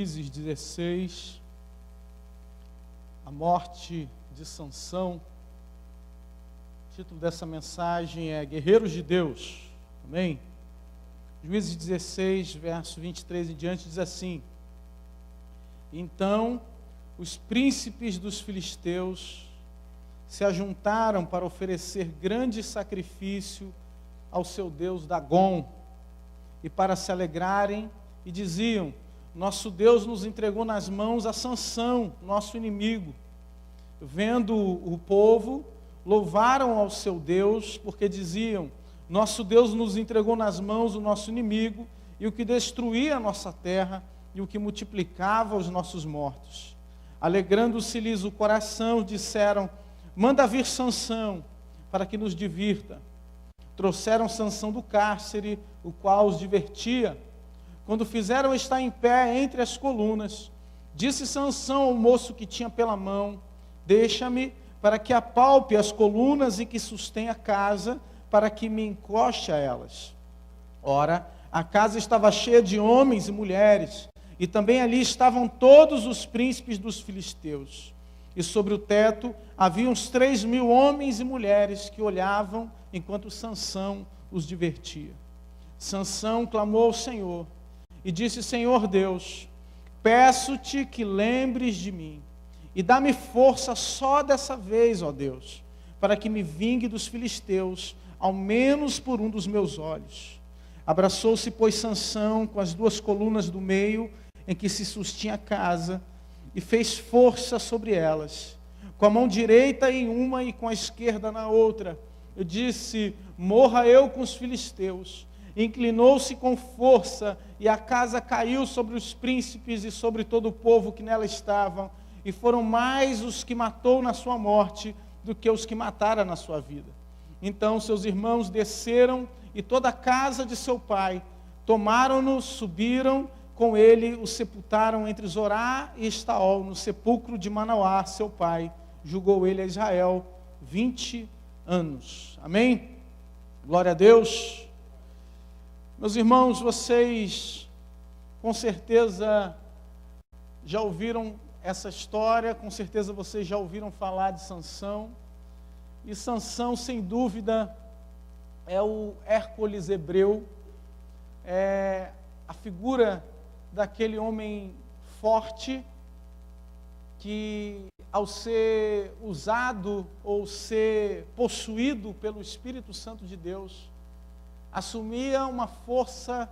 Juízes 16, a morte de Sansão. O título dessa mensagem é Guerreiros de Deus, amém? Juízes 16, verso 23 em diante, diz assim: Então os príncipes dos filisteus se ajuntaram para oferecer grande sacrifício ao seu Deus Dagom, e para se alegrarem, e diziam: Nosso Deus nos entregou nas mãos a Sansão, nosso inimigo. Vendo o povo, louvaram ao seu Deus, porque diziam: Nosso Deus nos entregou nas mãos o nosso inimigo, e o que destruía a nossa terra, e o que multiplicava os nossos mortos. Alegrando-se-lhes o coração, disseram: Manda vir Sansão, para que nos divirta. Trouxeram Sansão do cárcere, o qual os divertia. Quando fizeram estar em pé entre as colunas, disse Sansão ao moço que tinha pela mão: Deixa-me, para que apalpe as colunas e que sustenha a casa, para que me encoste a elas. Ora, a casa estava cheia de homens e mulheres, e também ali estavam todos os príncipes dos filisteus. E sobre o teto havia uns 3.000 homens e mulheres que olhavam enquanto Sansão os divertia. Sansão clamou ao Senhor e disse: Senhor Deus, peço-te que lembres de mim e dá-me força só dessa vez, ó Deus, para que me vingue dos filisteus, ao menos por um dos meus olhos. Abraçou-se, pois, Sansão com as 2 colunas do meio em que se sustinha a casa, e fez força sobre elas, com a mão direita em uma e com a esquerda na outra. Eu disse: morra eu com os filisteus. Inclinou-se com força, e a casa caiu sobre os príncipes e sobre todo o povo que nela estavam, e foram mais os que matou na sua morte do que os que mataram na sua vida. Então seus irmãos desceram, e toda a casa de seu pai tomaram-no, subiram com ele, o sepultaram entre Zorá e Estaol, no sepulcro de Manoá, seu pai. Julgou ele a Israel 20 anos. Amém? Glória a Deus. Meus irmãos, vocês com certeza já ouviram essa história, com certeza vocês já ouviram falar de Sansão. E Sansão, sem dúvida, é o Hércules hebreu, é a figura daquele homem forte que, ao ser usado ou ser possuído pelo Espírito Santo de Deus, assumia uma força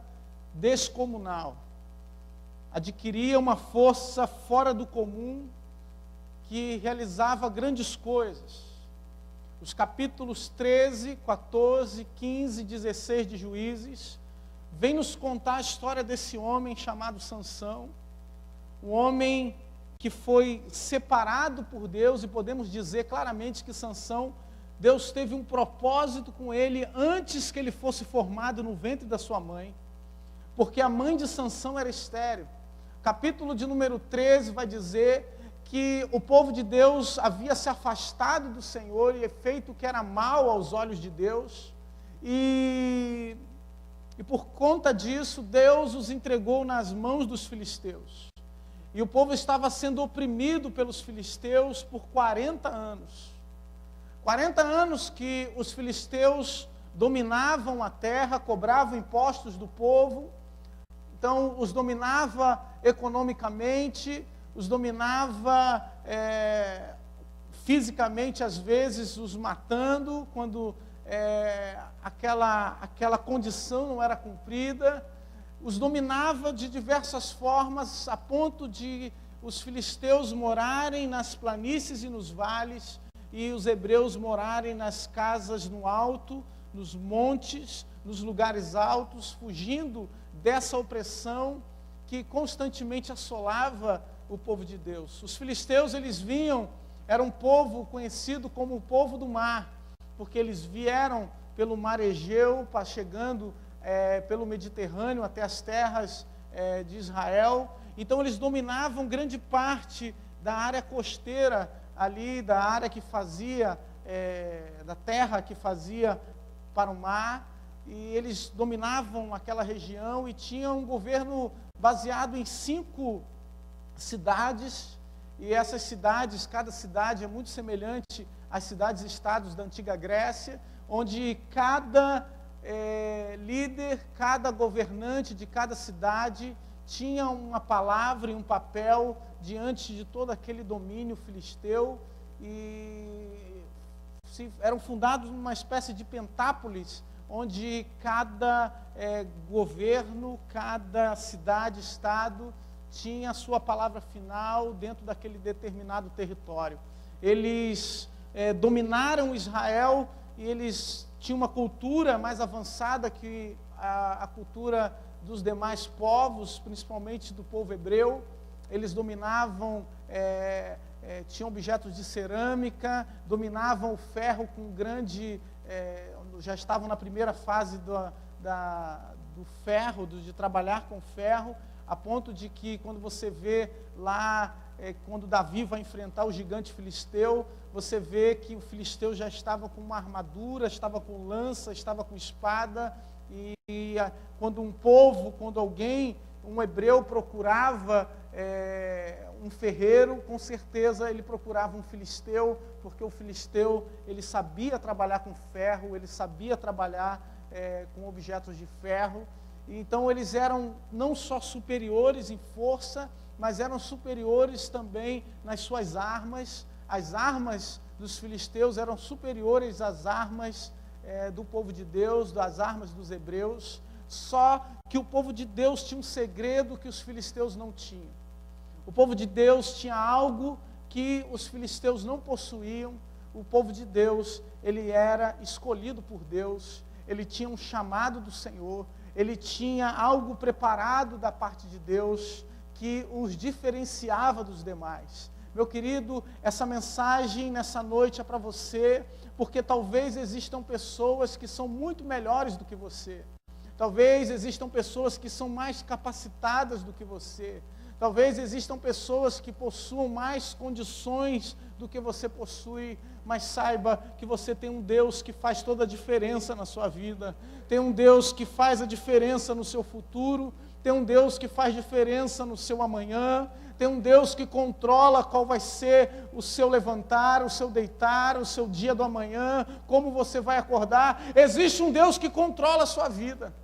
descomunal, adquiria uma força fora do comum, que realizava grandes coisas. Os capítulos 13, 14, 15, 16 de Juízes vem nos contar a história desse homem chamado Sansão, um homem que foi separado por Deus, e podemos dizer claramente que Sansão, Deus teve um propósito com ele antes que ele fosse formado no ventre da sua mãe, porque a mãe de Sansão era estéril. Capítulo de número 13 vai dizer que o povo de Deus havia se afastado do Senhor e feito o que era mal aos olhos de Deus, e por conta disso, Deus os entregou nas mãos dos filisteus. E o povo estava sendo oprimido pelos filisteus por 40 anos. 40 anos que os filisteus dominavam a terra, cobravam impostos do povo. Então, os dominava economicamente, os dominava fisicamente, às vezes os matando, quando aquela condição não era cumprida. Os dominava de diversas formas, a ponto de os filisteus morarem nas planícies e nos vales, e os hebreus morarem nas casas no alto, nos montes, nos lugares altos, fugindo dessa opressão que constantemente assolava o povo de Deus. Os filisteus, eles vinham, era um povo conhecido como o povo do mar, porque eles vieram pelo mar Egeu, chegando pelo Mediterrâneo até as terras de Israel. Então eles dominavam grande parte da área costeira ali, da área que fazia, da terra que fazia para o mar, e eles dominavam aquela região e tinham um governo baseado em 5 cidades, e essas cidades, cada cidade é muito semelhante às cidades-estados da antiga Grécia, onde cada líder, cada governante de cada cidade tinha uma palavra e um papel diante de todo aquele domínio filisteu, e eram fundados numa espécie de pentápolis, onde cada governo, cada cidade, estado, tinha a sua palavra final dentro daquele determinado território. Eles dominaram Israel e eles tinham uma cultura mais avançada que a cultura dos demais povos, principalmente do povo hebreu. Eles dominavam, tinham objetos de cerâmica, dominavam o ferro com grande... já estavam na primeira fase do ferro, de trabalhar com ferro, a ponto de que quando você vê lá, quando Davi vai enfrentar o gigante filisteu, você vê que o filisteu já estava com uma armadura, estava com lança, estava com espada, e quando alguém, um hebreu procurava um ferreiro, com certeza ele procurava um filisteu, porque o filisteu, ele sabia trabalhar com ferro, ele sabia trabalhar com objetos de ferro. Então eles eram não só superiores em força, mas eram superiores também nas suas armas. As armas dos filisteus eram superiores às armas do povo de Deus, das armas dos hebreus. Só que o povo de Deus tinha um segredo que os filisteus não tinham. O povo de Deus tinha algo que os filisteus não possuíam. O povo de Deus, ele era escolhido por Deus, ele tinha um chamado do Senhor, ele tinha algo preparado da parte de Deus que os diferenciava dos demais. Meu querido, essa mensagem nessa noite é para você, porque talvez existam pessoas que são muito melhores do que você. Talvez existam pessoas que são mais capacitadas do que você. Talvez existam pessoas que possuam mais condições do que você possui, mas saiba que você tem um Deus que faz toda a diferença na sua vida. Tem um Deus que faz a diferença no seu futuro. Tem um Deus que faz diferença no seu amanhã. Tem um Deus que controla qual vai ser o seu levantar, o seu deitar, o seu dia do amanhã, como você vai acordar. Existe um Deus que controla a sua vida.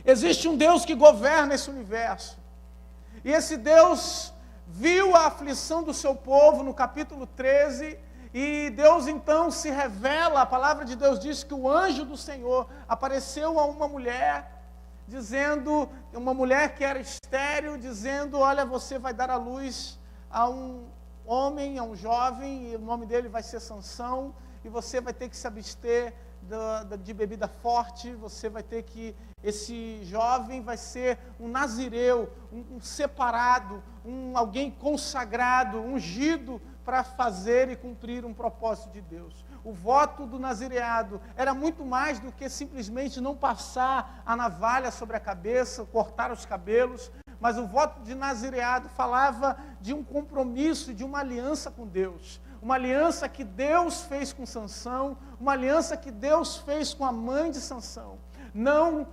Existe um Deus que governa esse universo. E esse Deus viu a aflição do seu povo no capítulo 13, e Deus então se revela. A palavra de Deus diz que o anjo do Senhor apareceu a uma mulher, dizendo, uma mulher que era estéril, dizendo: olha, você vai dar à luz a um homem, a um jovem, e o nome dele vai ser Sansão, e você vai ter que se abster de bebida forte, você vai ter que, esse jovem vai ser um nazireu, um separado, alguém consagrado, ungido para fazer e cumprir um propósito de Deus. O voto do nazireado era muito mais do que simplesmente não passar a navalha sobre a cabeça, cortar os cabelos, mas o voto de nazireado falava de um compromisso, de uma aliança com Deus. Uma aliança que Deus fez com Sansão, uma aliança que Deus fez com a mãe de Sansão. Não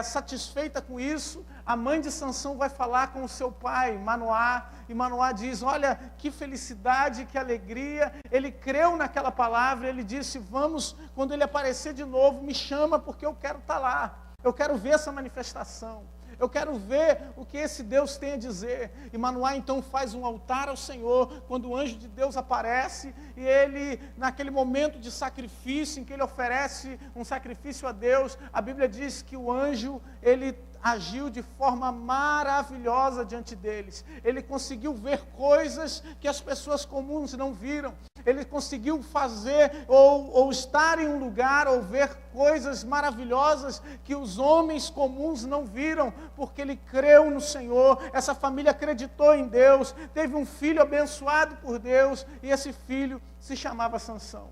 satisfeita com isso, a mãe de Sansão vai falar com o seu pai, Manoá, e Manoá diz: olha, que felicidade, que alegria. Ele creu naquela palavra, ele disse: vamos, quando ele aparecer de novo, me chama, porque eu quero estar lá, eu quero ver essa manifestação. Eu quero ver o que esse Deus tem a dizer. E Manoá então faz um altar ao Senhor, quando o anjo de Deus aparece, e ele, naquele momento de sacrifício, em que ele oferece um sacrifício a Deus, a Bíblia diz que o anjo, ele agiu de forma maravilhosa diante deles. Ele conseguiu ver coisas que as pessoas comuns não viram. Ele conseguiu fazer ou estar em um lugar ou ver coisas maravilhosas que os homens comuns não viram, porque ele creu no Senhor. Essa família acreditou em Deus, teve um filho abençoado por Deus, e esse filho se chamava Sansão.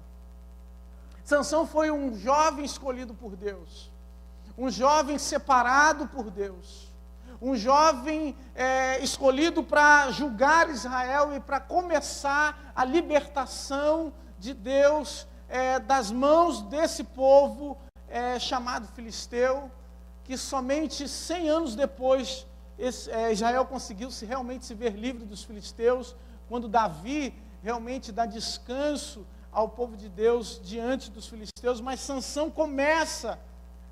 Sansão foi um jovem escolhido por Deus, um jovem separado por Deus, um jovem escolhido para julgar Israel e para começar a libertação de Deus das mãos desse povo chamado filisteu, que somente 100 anos depois Israel conseguiu realmente se ver livre dos filisteus, quando Davi realmente dá descanso ao povo de Deus diante dos filisteus. Mas Sansão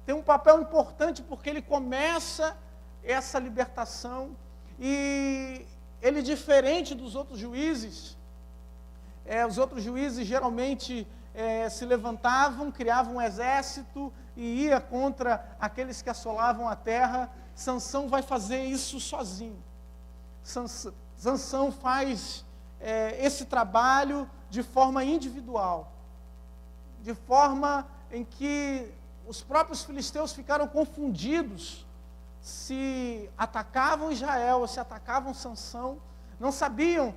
tem um papel importante, porque ele começa essa libertação, e ele, diferente dos outros juízes, os outros juízes geralmente se levantavam, criavam um exército e ia contra aqueles que assolavam a terra. Sansão vai fazer isso sozinho. Sansão faz esse trabalho de forma individual, de forma em que os próprios filisteus ficaram confundidos se atacavam Israel ou se atacavam Sansão. Não sabiam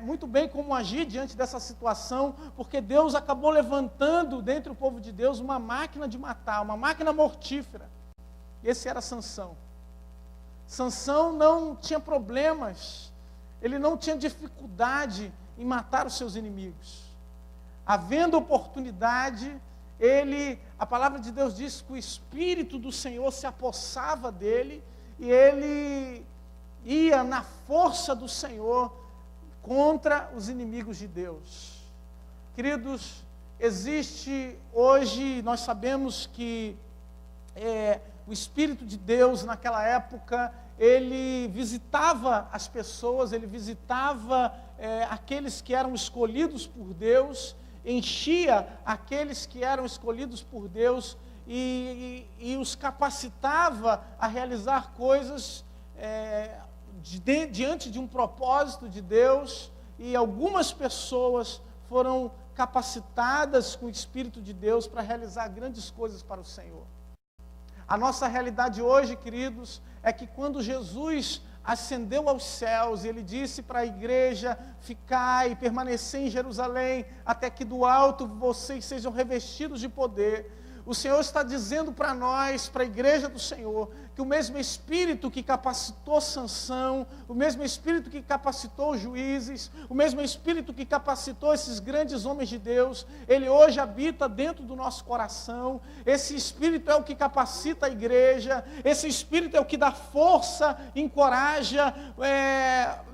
muito bem como agir diante dessa situação, porque Deus acabou levantando dentro do povo de Deus uma máquina de matar, uma máquina mortífera. Esse era Sansão. Sansão não tinha problemas, ele não tinha dificuldade em matar os seus inimigos. Havendo oportunidade, a palavra de Deus diz que o Espírito do Senhor se apossava dele, e ele ia na força do Senhor contra os inimigos de Deus. Queridos, existe hoje, nós sabemos que o Espírito de Deus naquela época, ele visitava as pessoas, ele visitava aqueles que eram escolhidos por Deus, enchia aqueles que eram escolhidos por Deus e os capacitava a realizar coisas diante de um propósito de Deus, e algumas pessoas foram capacitadas com o Espírito de Deus para realizar grandes coisas para o Senhor. A nossa realidade hoje, queridos, é que quando Jesus ascendeu aos céus, e ele disse para a igreja: ficai e permanecer em Jerusalém, até que do alto vocês sejam revestidos de poder. O Senhor está dizendo para nós, para a igreja do Senhor, que o mesmo Espírito que capacitou Sansão, o mesmo Espírito que capacitou os juízes, o mesmo Espírito que capacitou esses grandes homens de Deus, ele hoje habita dentro do nosso coração. Esse Espírito é o que capacita a igreja, esse Espírito é o que dá força, encoraja,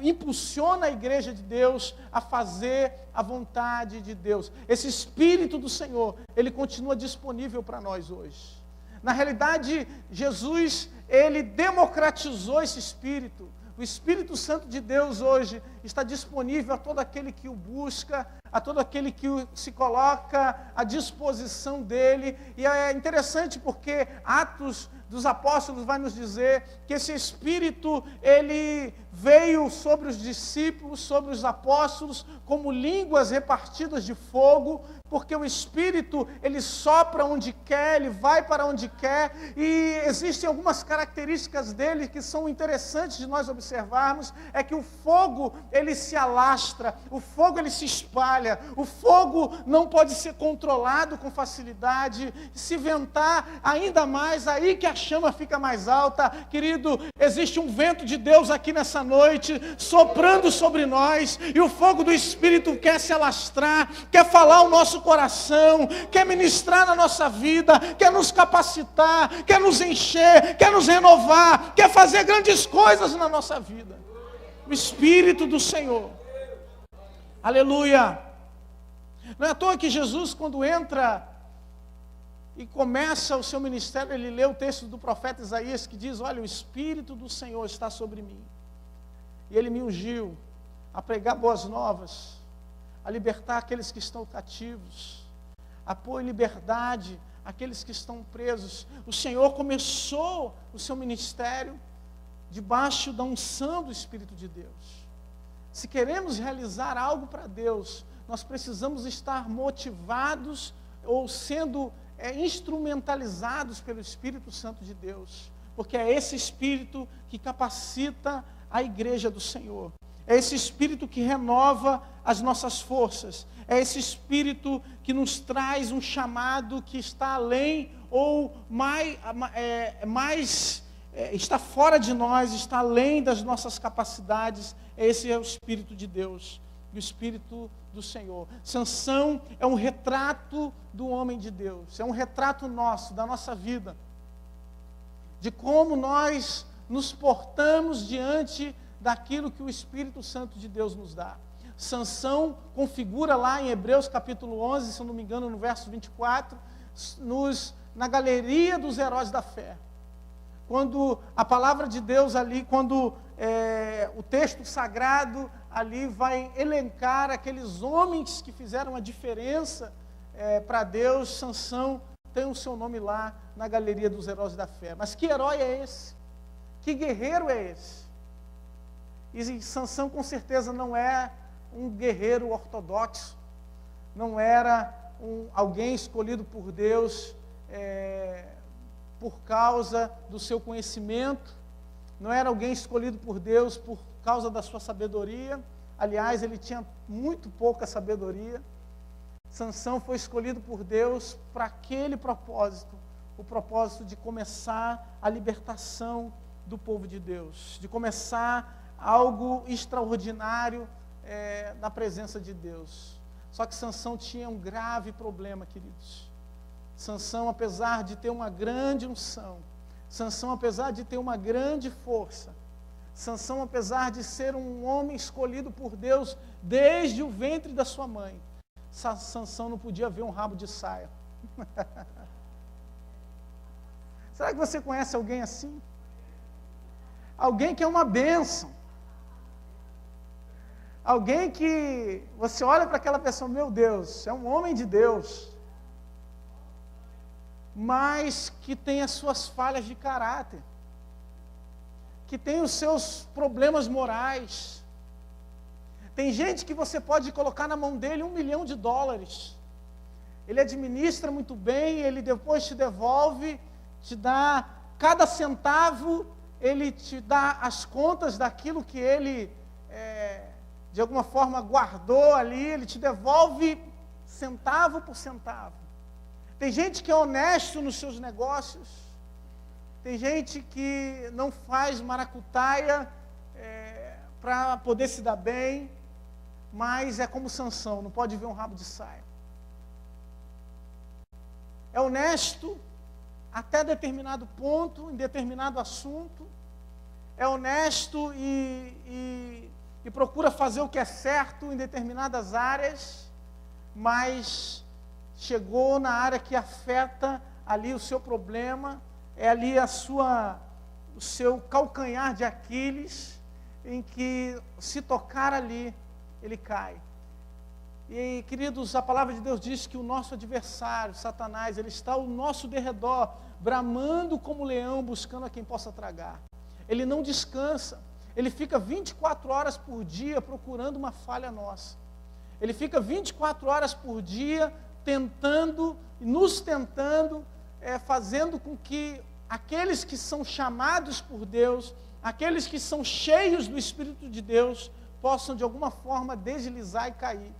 impulsiona a igreja de Deus a fazer a vontade de Deus. Esse Espírito do Senhor, ele continua disponível para nós hoje. Na realidade, Jesus, ele democratizou esse Espírito. O Espírito Santo de Deus hoje está disponível a todo aquele que o busca, a todo aquele que se coloca à disposição dele. E é interessante porque Atos dos Apóstolos vai nos dizer que esse Espírito, ele veio sobre os discípulos, sobre os apóstolos, como línguas repartidas de fogo, porque o Espírito, ele sopra onde quer, ele vai para onde quer, e existem algumas características dele que são interessantes de nós observarmos. É que o fogo, ele se alastra, o fogo, ele se espalha, o fogo não pode ser controlado com facilidade. Se ventar ainda mais, aí que a chama fica mais alta. Querido, existe um vento de Deus aqui nessa noite, soprando sobre nós, e o fogo do Espírito quer se alastrar, quer falar o nosso coração, quer ministrar na nossa vida, quer nos capacitar, quer nos encher, quer nos renovar, quer fazer grandes coisas na nossa vida. O Espírito do Senhor. Aleluia. Não é à toa que Jesus, quando entra e começa o seu ministério, ele lê o texto do profeta Isaías, que diz: olha, o Espírito do Senhor está sobre mim, e ele me ungiu a pregar boas novas, a libertar aqueles que estão cativos, a pôr em liberdade aqueles que estão presos. O Senhor começou o seu ministério debaixo da unção do Espírito de Deus. Se queremos realizar algo para Deus, nós precisamos estar motivados ou sendo instrumentalizados pelo Espírito Santo de Deus, porque é esse Espírito que capacita a igreja do Senhor. É esse Espírito que renova as nossas forças. É esse Espírito que nos traz um chamado que está além ou está fora de nós, está além das nossas capacidades. Esse é o Espírito de Deus, o Espírito do Senhor. Sansão é um retrato do homem de Deus, é um retrato nosso, da nossa vida, de como nós nos portamos diante daquilo que o Espírito Santo de Deus nos dá. Sansão configura lá em Hebreus capítulo 11, se eu não me engano, no verso 24, na galeria dos heróis da fé. Quando a palavra de Deus ali, quando o texto sagrado ali vai elencar aqueles homens que fizeram a diferença para Deus, Sansão tem o seu nome lá na galeria dos heróis da fé. Mas que herói é esse? Que guerreiro é esse? E Sansão com certeza não é um guerreiro ortodoxo, não era alguém escolhido por Deus por causa do seu conhecimento, não era alguém escolhido por Deus por causa da sua sabedoria. Aliás, ele tinha muito pouca sabedoria. Sansão foi escolhido por Deus para aquele propósito, o propósito de começar a libertação do povo de Deus, de começar algo extraordinário na presença de Deus. Só que Sansão tinha um grave problema, queridos. Sansão, apesar de ter uma grande unção, Sansão, apesar de ter uma grande força, Sansão, apesar de ser um homem escolhido por Deus desde o ventre da sua mãe, Sansão não podia ver um rabo de saia. Será que você conhece alguém assim? Alguém que é uma bênção. Alguém que você olha para aquela pessoa, meu Deus, é um homem de Deus, mas que tem as suas falhas de caráter, que tem os seus problemas morais. Tem gente que você pode colocar na mão dele $1 milhão, ele administra muito bem, ele depois te devolve, te dá cada centavo, ele te dá as contas daquilo que ele de alguma forma guardou ali, ele te devolve centavo por centavo. Tem gente que é honesto nos seus negócios, tem gente que não faz maracutaia para poder se dar bem, mas é como Sansão, não pode ver um rabo de saia. É honesto até determinado ponto, em determinado assunto, é honesto e procura fazer o que é certo em determinadas áreas, mas chegou na área que afeta ali o seu problema, é ali o seu calcanhar de Aquiles, em que se tocar ali, ele cai. E, queridos, a palavra de Deus diz que o nosso adversário, Satanás, ele está ao nosso derredor, bramando como leão, buscando a quem possa tragar. Ele não descansa, ele fica 24 horas por dia procurando uma falha nossa. Ele fica 24 horas por dia nos tentando, fazendo com que aqueles que são chamados por Deus, aqueles que são cheios do Espírito de Deus, possam de alguma forma deslizar e cair.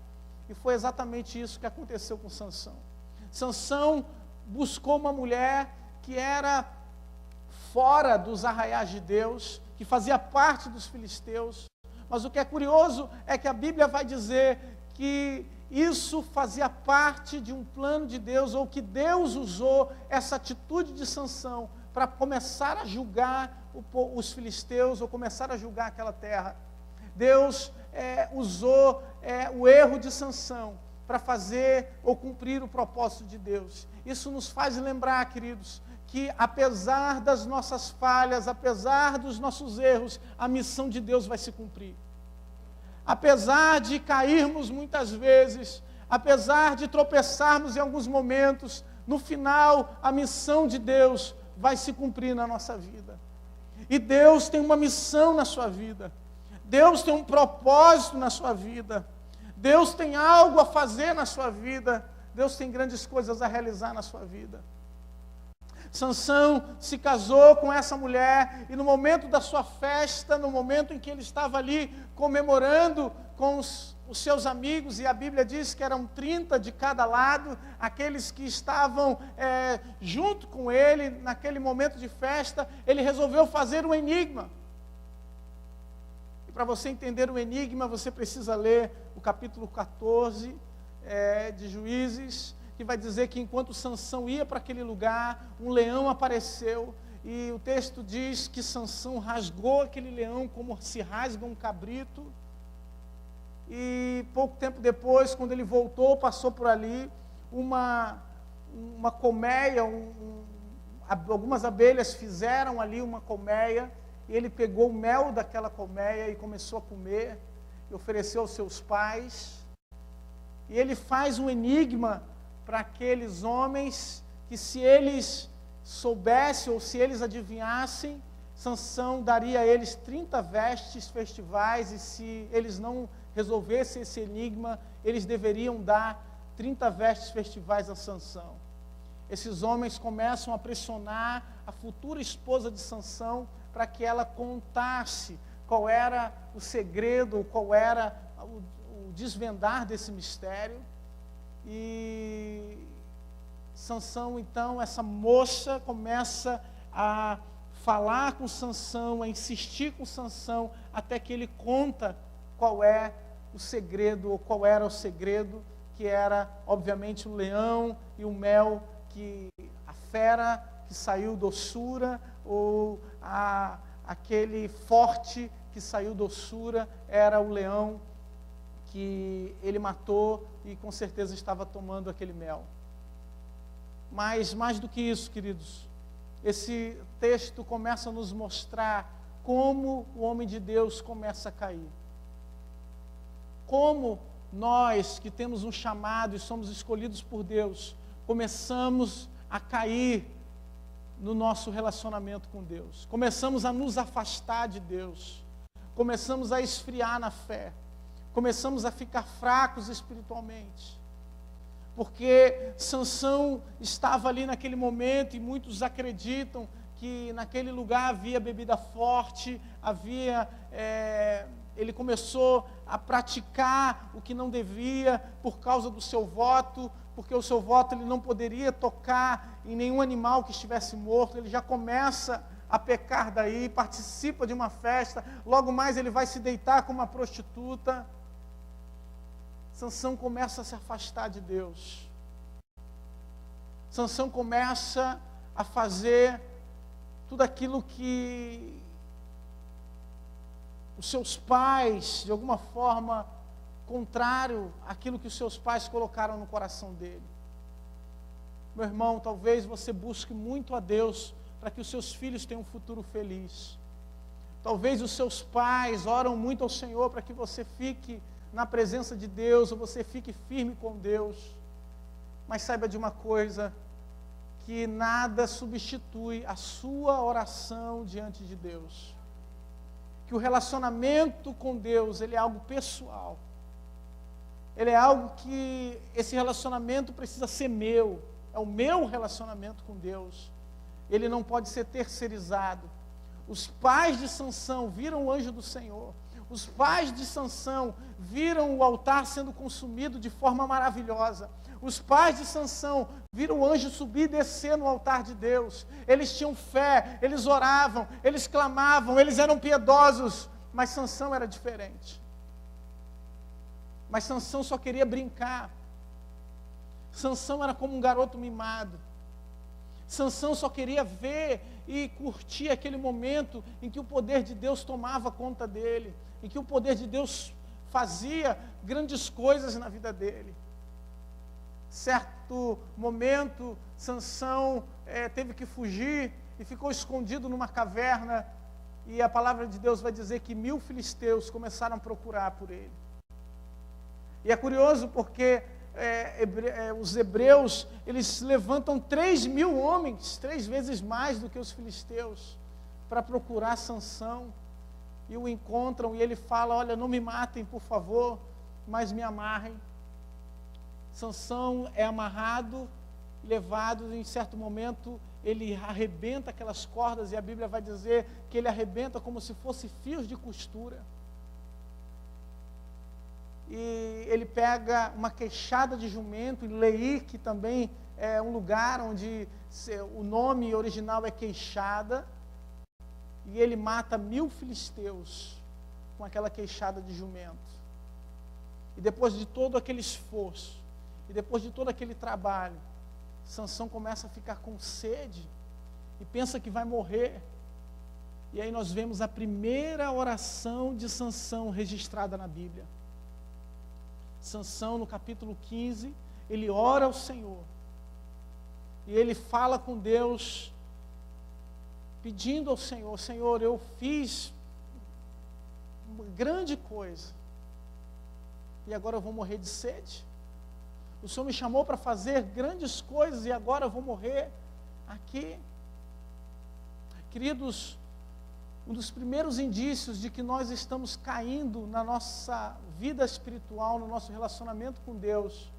E foi exatamente isso que aconteceu com Sansão. Sansão buscou uma mulher que era fora dos arraiais de Deus, que fazia parte dos filisteus. Mas o que é curioso é que a Bíblia vai dizer que isso fazia parte de um plano de Deus, ou que Deus usou essa atitude de Sansão para começar a julgar os filisteus, ou começar a julgar aquela terra. Deus usou o erro de Sansão para fazer ou cumprir o propósito de Deus. Isso nos faz lembrar, queridos, que apesar das nossas falhas, apesar dos nossos erros, a missão de Deus vai se cumprir. Apesar de cairmos muitas vezes, apesar de tropeçarmos em alguns momentos, no final a missão de Deus vai se cumprir na nossa vida. E Deus tem uma missão na sua vida. Deus tem um propósito na sua vida. Deus tem algo a fazer na sua vida. Deus tem grandes coisas a realizar na sua vida. Sansão se casou com essa mulher, e no momento da sua festa, no momento em que ele estava ali comemorando com os seus amigos, e a Bíblia diz que eram 30 de cada lado, aqueles que estavam junto com ele naquele momento de festa, ele resolveu fazer um enigma. E para você entender o enigma, você precisa ler o capítulo 14 de Juízes, que vai dizer que enquanto Sansão ia para aquele lugar, um leão apareceu, e o texto diz que Sansão rasgou aquele leão como se rasga um cabrito. E pouco tempo depois, quando ele voltou, passou por ali, uma colmeia, algumas abelhas fizeram ali uma colmeia, e ele pegou o mel daquela colmeia e começou a comer, e ofereceu aos seus pais. E ele faz um enigma para aqueles homens, que se eles soubessem ou se eles adivinhassem, Sansão daria a eles 30 vestes festivais, e se eles não resolvessem esse enigma, eles deveriam dar 30 vestes festivais a Sansão. Esses homens começam a pressionar a futura esposa de Sansão para que ela contasse qual era o segredo, qual era o desvendar desse mistério. E Sansão, então, essa moça começa a falar com Sansão, a insistir com Sansão, até que ele conta qual é o segredo, ou qual era o segredo, que era, obviamente, o leão e o mel, que a fera que saiu doçura, ou aquele forte que saiu doçura, era o leão que ele matou e com certeza estava tomando aquele mel. Mas mais do que isso, queridos, esse texto começa a nos mostrar como o homem de Deus começa a cair. Como nós, que temos um chamado e somos escolhidos por Deus, começamos a cair no nosso relacionamento com Deus. Começamos a nos afastar de Deus. Começamos a esfriar na fé. Começamos a ficar fracos espiritualmente. Porque Sansão estava ali naquele momento, e muitos acreditam que naquele lugar havia bebida forte, ele começou a praticar o que não devia por causa do seu voto, porque o seu voto ele não poderia tocar em nenhum animal que estivesse morto. Ele já começa a pecar daí, participa de uma festa, logo mais ele vai se deitar com uma prostituta. Sansão começa a se afastar de Deus. Sansão começa a fazer tudo aquilo que os seus pais, de alguma forma, contrário àquilo que os seus pais colocaram no coração dele. Meu irmão, talvez você busque muito a Deus para que os seus filhos tenham um futuro feliz. Talvez os seus pais oram muito ao Senhor para que você fique na presença de Deus, ou você fique firme com Deus. Mas saiba de uma coisa, que nada substitui a sua oração diante de Deus. Que o relacionamento com Deus, ele é algo pessoal. Ele é algo que, esse relacionamento precisa ser meu. É o meu relacionamento com Deus. Ele não pode ser terceirizado. Os pais de Sansão viram o anjo do Senhor. Os pais de Sansão viram o altar sendo consumido de forma maravilhosa. Os pais de Sansão viram o anjo subir e descer no altar de Deus. Eles tinham fé, eles oravam, eles clamavam, eles eram piedosos. Mas Sansão era diferente. Mas Sansão só queria brincar. Sansão era como um garoto mimado. Sansão só queria ver e curtir aquele momento em que o poder de Deus tomava conta dele, em que o poder de Deus fazia grandes coisas na vida dele. Certo momento, Sansão teve que fugir e ficou escondido numa caverna, e a palavra de Deus vai dizer que 1000 filisteus começaram a procurar por ele. E é curioso porque os hebreus, eles levantam 3.000 homens, 3 vezes mais do que os filisteus, para procurar Sansão, e o encontram, e ele fala: olha, não me matem, por favor, mas me amarrem. Sansão é amarrado, levado, e em certo momento ele arrebenta aquelas cordas, e a Bíblia vai dizer que ele arrebenta como se fosse fios de costura. E ele pega uma queixada de jumento, em Leir, que também é um lugar onde o nome original é queixada, e ele mata 1000 filisteus com aquela queixada de jumento. E depois de todo aquele esforço, e depois de todo aquele trabalho, Sansão começa a ficar com sede, e pensa que vai morrer. E aí nós vemos a primeira oração de Sansão registrada na Bíblia. Sansão, no capítulo 15, ele ora ao Senhor. E ele fala com Deus, pedindo ao Senhor: Senhor, eu fiz uma grande coisa, e agora eu vou morrer de sede. O Senhor me chamou para fazer grandes coisas, e agora eu vou morrer aqui. Queridos, um dos primeiros indícios de que nós estamos caindo na nossa vida espiritual, no nosso relacionamento com Deus,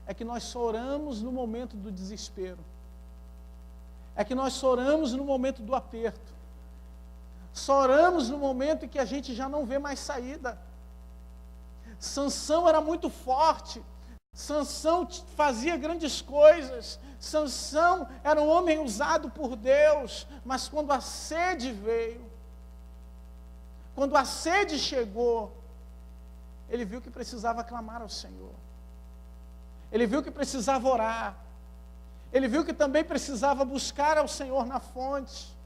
é que nós só oramos no momento do desespero. É que nós só oramos no momento do aperto. Só oramos no momento em que a gente já não vê mais saída. Sansão era muito forte. Sansão fazia grandes coisas. Sansão era um homem usado por Deus. Mas quando a sede veio, quando a sede chegou, ele viu que precisava clamar ao Senhor. Ele viu que precisava orar. Ele viu que também precisava buscar ao Senhor na fonte.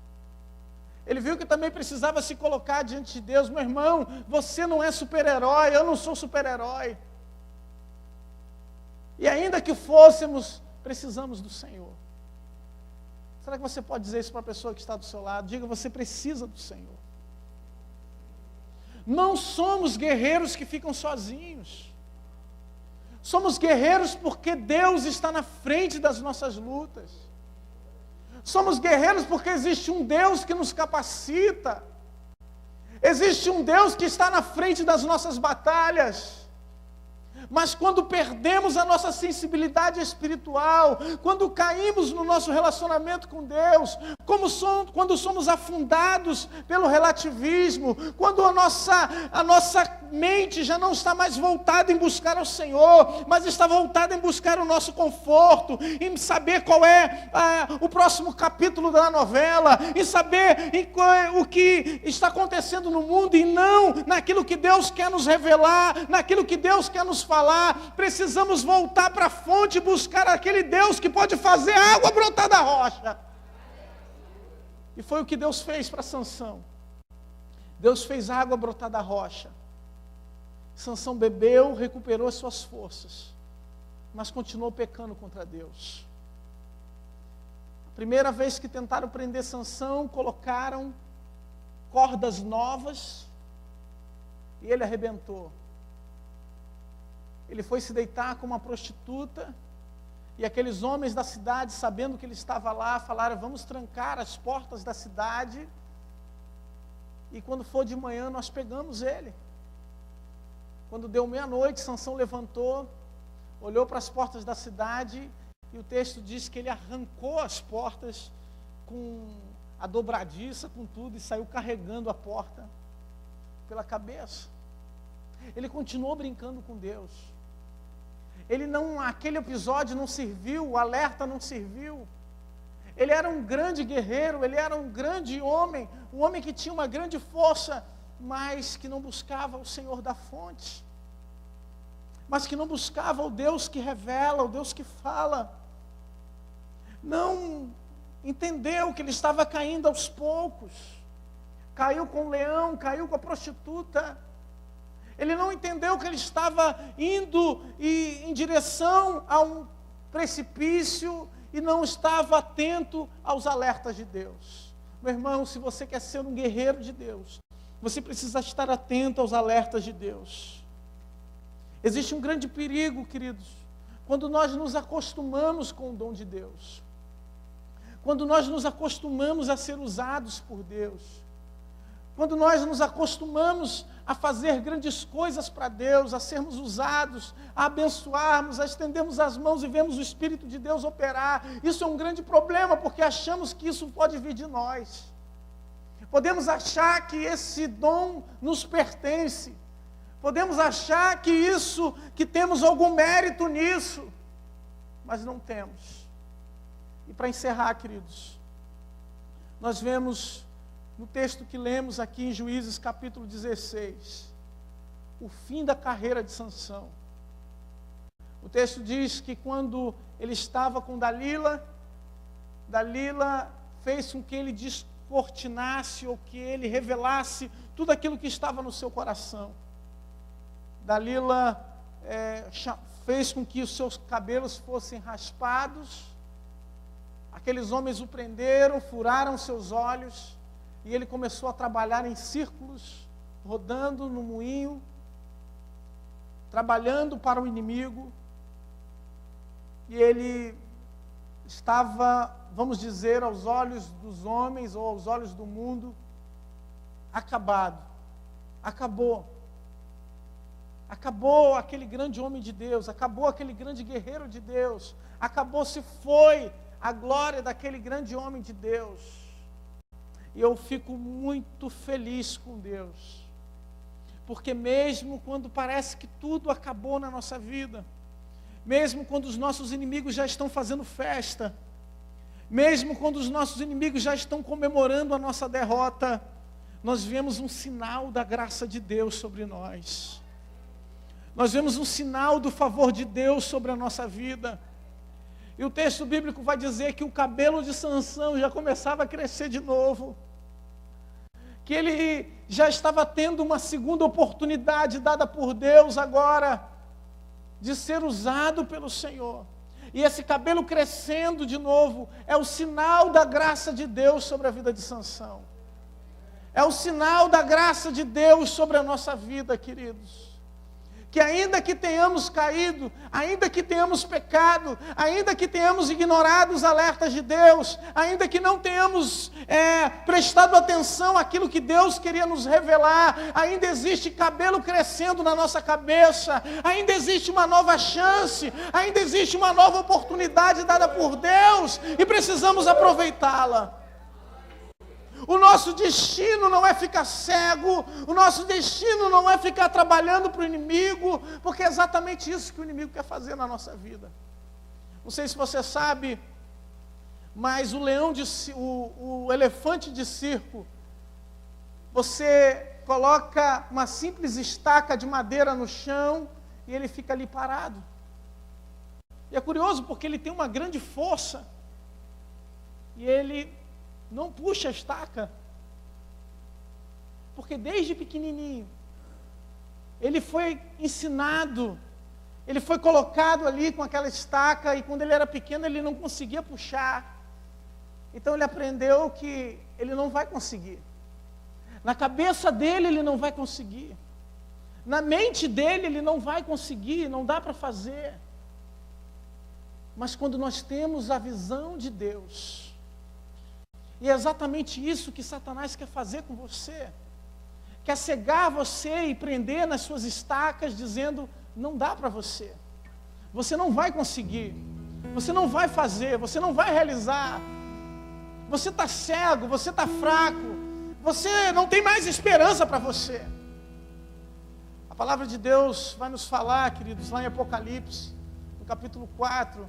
Ele viu que também precisava se colocar diante de Deus. Meu irmão, você não é super-herói, eu não sou super-herói. E ainda que fôssemos, precisamos do Senhor. Será que você pode dizer isso para a pessoa que está do seu lado? Diga: você precisa do Senhor. Não somos guerreiros que ficam sozinhos. Somos guerreiros porque Deus está na frente das nossas lutas. Somos guerreiros porque existe um Deus que nos capacita. Existe um Deus que está na frente das nossas batalhas. Mas quando perdemos a nossa sensibilidade espiritual, quando caímos no nosso relacionamento com Deus, quando somos afundados pelo relativismo, quando a nossa mente já não está mais voltada em buscar ao Senhor, mas está voltada em buscar o nosso conforto, em saber qual é o próximo capítulo da novela, em saber o que está acontecendo no mundo e não naquilo que Deus quer nos revelar, naquilo que Deus quer nos falar. Precisamos voltar para a fonte e buscar aquele Deus que pode fazer água brotar da rocha. E foi o que Deus fez para Sansão. Deus fez água brotar da rocha. Sansão bebeu, recuperou as suas forças, mas continuou pecando contra Deus. A primeira vez que tentaram prender Sansão, colocaram cordas novas e ele arrebentou. Ele foi se deitar com uma prostituta, e aqueles homens da cidade, sabendo que ele estava lá, falaram: vamos trancar as portas da cidade, e quando for de manhã nós pegamos ele. Quando deu meia-noite, Sansão levantou, olhou para as portas da cidade, e o texto diz que ele arrancou as portas com a dobradiça, com tudo, e saiu carregando a porta pela cabeça. Ele continuou brincando com Deus. Aquele episódio não serviu, o alerta não serviu. Ele era um grande guerreiro, ele era um grande homem, um homem que tinha uma grande força, mas que não buscava o Senhor da fonte, mas que não buscava o Deus que revela, o Deus que fala. Não entendeu que ele estava caindo aos poucos. Caiu com o leão, caiu com a prostituta. Ele não entendeu que ele estava indo em direção a um precipício e não estava atento aos alertas de Deus. Meu irmão, se você quer ser um guerreiro de Deus, você precisa estar atento aos alertas de Deus. Existe um grande perigo, queridos, quando nós nos acostumamos com o dom de Deus. Quando nós nos acostumamos a ser usados por Deus. Quando nós nos acostumamos a fazer grandes coisas para Deus, a sermos usados, a abençoarmos, a estendermos as mãos e vemos o Espírito de Deus operar. Isso é um grande problema, porque achamos que isso pode vir de nós. Podemos achar que esse dom nos pertence. Podemos achar que temos algum mérito nisso, mas não temos. E para encerrar, queridos, nós vemos no texto que lemos aqui em Juízes capítulo 16, o fim da carreira de Sansão. O texto diz que quando ele estava com Dalila fez com que ele descortinasse ou que ele revelasse tudo aquilo que estava no seu coração. Dalila fez com que os seus cabelos fossem raspados. Aqueles homens o prenderam, furaram seus olhos, e ele começou a trabalhar em círculos, rodando no moinho, trabalhando para o inimigo. E ele estava, vamos dizer, aos olhos dos homens ou aos olhos do mundo, acabado. Acabou aquele grande homem de Deus, acabou aquele grande guerreiro de Deus, se foi a glória daquele grande homem de Deus. E eu fico muito feliz com Deus, porque mesmo quando parece que tudo acabou na nossa vida, mesmo quando os nossos inimigos já estão fazendo festa, mesmo quando os nossos inimigos já estão comemorando a nossa derrota, nós vemos um sinal da graça de Deus sobre nós. Nós vemos um sinal do favor de Deus sobre a nossa vida. E o texto bíblico vai dizer que o cabelo de Sansão já começava a crescer de novo. Que ele já estava tendo uma segunda oportunidade dada por Deus agora, de ser usado pelo Senhor. E esse cabelo crescendo de novo é o sinal da graça de Deus sobre a vida de Sansão. É o sinal da graça de Deus sobre a nossa vida, queridos. Que ainda que tenhamos caído, ainda que tenhamos pecado, ainda que tenhamos ignorado os alertas de Deus, ainda que não tenhamos prestado atenção àquilo que Deus queria nos revelar, ainda existe cabelo crescendo na nossa cabeça, ainda existe uma nova chance, ainda existe uma nova oportunidade dada por Deus, e precisamos aproveitá-la. O nosso destino não é ficar cego, o nosso destino não é ficar trabalhando para o inimigo, porque é exatamente isso que o inimigo quer fazer na nossa vida. Não sei se você sabe, mas o elefante de circo, você coloca uma simples estaca de madeira no chão e ele fica ali parado. E é curioso porque ele tem uma grande força e ele não puxa a estaca, porque desde pequenininho ele foi ensinado, ele foi colocado ali com aquela estaca, e quando ele era pequeno ele não conseguia puxar, então ele aprendeu que ele não vai conseguir, na cabeça dele ele não vai conseguir, na mente dele ele não vai conseguir, não dá para fazer. Mas quando nós temos a visão de Deus, e é exatamente isso que Satanás quer fazer com você. Quer cegar você e prender nas suas estacas, dizendo, não dá para você. Você não vai conseguir. Você não vai fazer, você não vai realizar. Você está cego, você está fraco. Você não tem mais esperança para você. A palavra de Deus vai nos falar, queridos, lá em Apocalipse, no capítulo 4,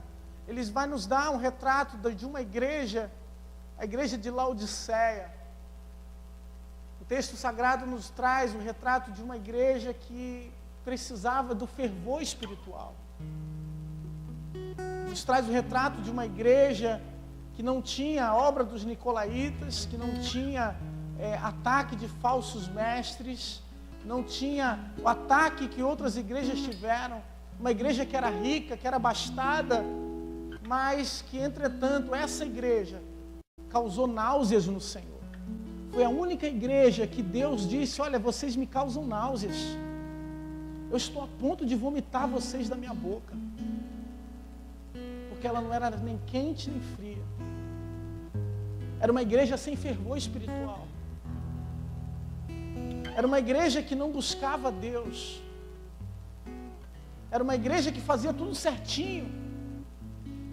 ele vai nos dar um retrato de uma igreja, a igreja de Laodiceia. O texto sagrado nos traz o retrato de uma igreja que precisava do fervor espiritual. Nos traz o retrato de uma igreja que não tinha a obra dos nicolaítas, que não tinha ataque de falsos mestres, não tinha o ataque que outras igrejas tiveram. Uma igreja que era rica, que era abastada, mas que, entretanto, essa igreja causou náuseas no Senhor. Foi a única igreja que Deus disse, olha, vocês me causam náuseas. Eu estou a ponto de vomitar vocês da minha boca. Porque ela não era nem quente nem fria. Era uma igreja sem fervor espiritual. Era uma igreja que não buscava Deus. Era uma igreja que fazia tudo certinho.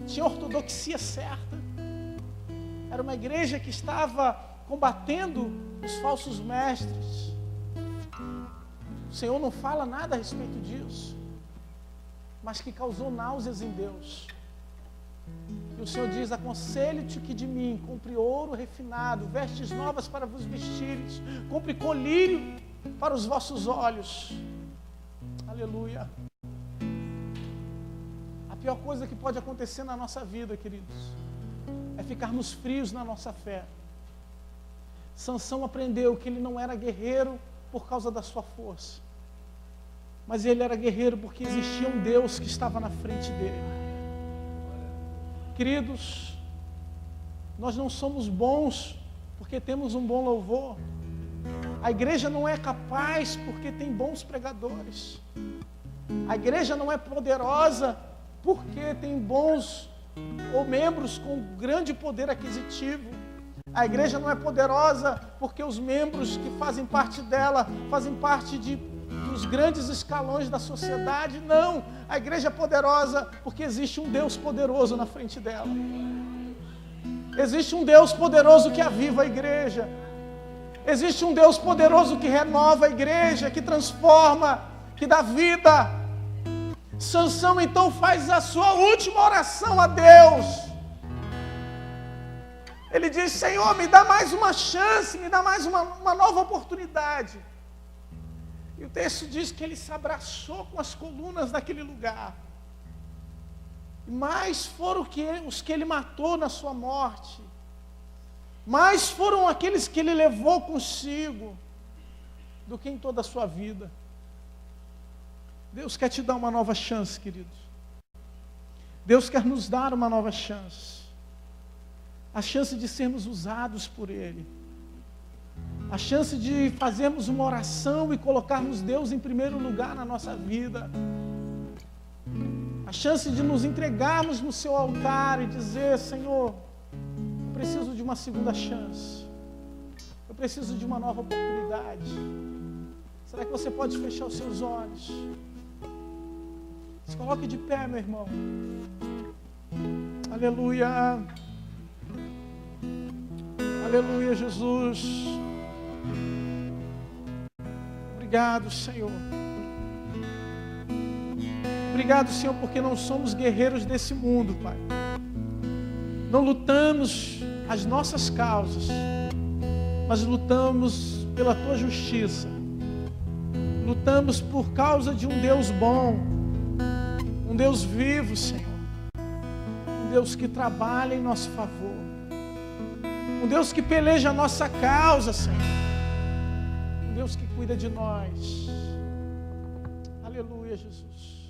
Tinha a ortodoxia certa. Era uma igreja que estava combatendo os falsos mestres. O Senhor não fala nada a respeito disso, mas que causou náuseas em Deus. E o Senhor diz, aconselho-te que de mim compre ouro refinado, vestes novas para vos vestires, compre colírio para os vossos olhos. Aleluia. A pior coisa que pode acontecer na nossa vida, queridos, é ficarmos frios na nossa fé. Sansão aprendeu que ele não era guerreiro por causa da sua força, mas ele era guerreiro porque existia um Deus que estava na frente dele. Queridos, nós não somos bons porque temos um bom louvor. A igreja não é capaz porque tem bons pregadores. A igreja não é poderosa porque tem bons ou membros com grande poder aquisitivo. A igreja não é poderosa porque os membros que fazem parte dela fazem parte dos grandes escalões da sociedade. Não, a igreja é poderosa porque existe um Deus poderoso na frente dela. Existe um Deus poderoso que aviva a igreja. Existe um Deus poderoso que renova a igreja, que transforma, que dá vida. Sansão então faz a sua última oração a Deus. Ele diz: Senhor, me dá mais uma chance, me dá mais uma nova oportunidade. E o texto diz que ele se abraçou com as colunas daquele lugar. Mais foram os que ele matou na sua morte. Mais foram aqueles que ele levou consigo do que em toda a sua vida. Deus quer te dar uma nova chance, queridos. Deus quer nos dar uma nova chance. A chance de sermos usados por Ele. A chance de fazermos uma oração e colocarmos Deus em primeiro lugar na nossa vida. A chance de nos entregarmos no seu altar e dizer: Senhor, eu preciso de uma segunda chance. Eu preciso de uma nova oportunidade. Será que você pode fechar os seus olhos? Se coloque de pé, meu irmão. Aleluia. Aleluia, Jesus. Obrigado, Senhor. Obrigado, Senhor, porque não somos guerreiros desse mundo, Pai. Não lutamos as nossas causas, mas lutamos pela Tua justiça. Lutamos por causa de um Deus bom, um Deus vivo, Senhor. Um Deus que trabalha em nosso favor. Um Deus que peleja a nossa causa, Senhor. Um Deus que cuida de nós. Aleluia, Jesus.